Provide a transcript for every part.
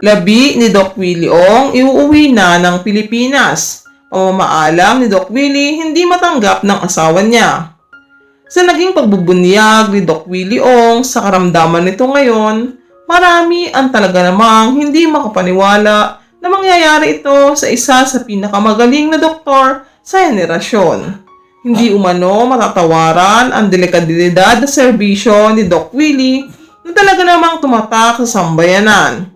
Labi ni Doc Willie Ong iuuwi na ng Pilipinas. Pamamaalam ni Doc Willie hindi matanggap ng asawa niya. Sa naging pagbubunyag ni Doc Willie Ong sa karamdaman nito ngayon, marami ang talaga namang hindi makapaniwala na mangyayari ito sa isa sa pinakamagaling na doktor sa henerasyon. Hindi umano matatawaran ang delikadidad na serbisyo ni Doc Willie na talaga namang tumatak sa sambayanan.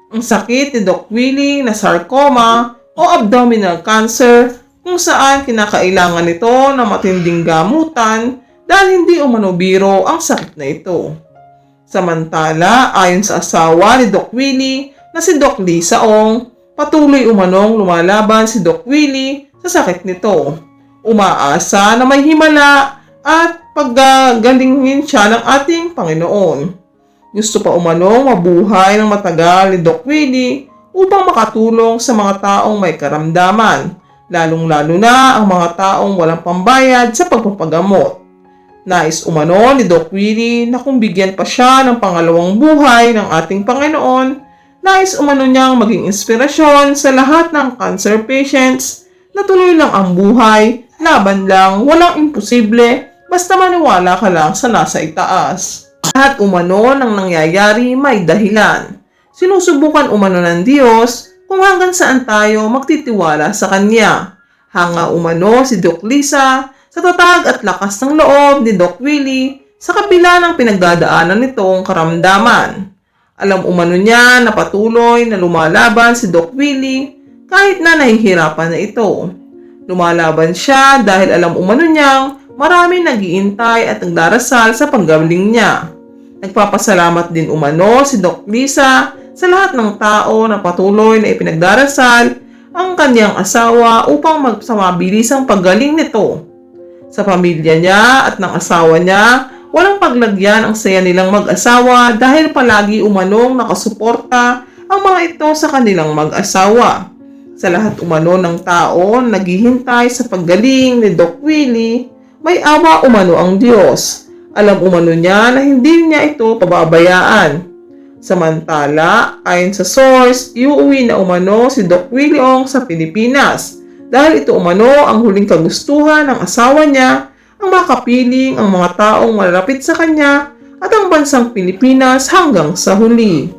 Ang sakit ni Doc Willie na sarcoma o abdominal cancer kung saan kinakailangan nito ng matinding gamutan dahil hindi umano biro ang sakit na ito. Samantala, ayon sa asawa ni Doc Willie na si Doc Lisa Ong, patuloy umanong lumalaban si Doc Willie sa sakit nito. Umaasa na may himala at paggagalingin siya ng ating Panginoon. Gusto pa umanong mabuhay ng matagal ni Doc Willie upang makatulong sa mga taong may karamdaman, lalong-lalo na ang mga taong walang pambayad sa pagpapagamot. Nais umano ni Doc Willie na kung bigyan pa siya ng pangalawang buhay ng ating Panginoon, nais umano niyang maging inspirasyon sa lahat ng cancer patients na tuloy lang ang buhay, laban lang, walang imposible, basta maniwala ka lang sa nasa itaas. Lahat umano ng nangyayari may dahilan. Sinusubukan umano ng Diyos kung hanggang saan tayo magtitiwala sa Kanya. Hanga umano si Doc Lisa sa tatag at lakas ng loob ni Doc Willie sa kabila ng pinagdadaanan nitong karamdaman. Alam umano niya na patuloy na lumalaban si Doc Willie kahit na nahihirapan na ito. Lumalaban siya dahil alam umano niyang marami nag-iintay at nagdarasal sa paggaling niya. Nagpapasalamat din umano si Doc Lisa sa lahat ng tao na patuloy na ipinagdarasal ang kanyang asawa upang magsamabilisang paggaling nito. Sa pamilya niya at ng asawa niya, walang paglagyan ang saya nilang mag-asawa dahil palagi umanong nakasuporta ang mga ito sa kanilang mag-asawa. Sa lahat umano ng tao naghihintay sa paggaling ni Doc Willie, may awa umano ang Diyos. Alam umano niya na hindi niya ito pababayaan. Samantala, ayon sa source, iuuwi na umano si Doc Willie Ong sa Pilipinas dahil ito umano ang huling kagustuhan ng asawa niya ang makapiling ang mga taong malalapit sa kanya at ang bansang Pilipinas hanggang sa huli.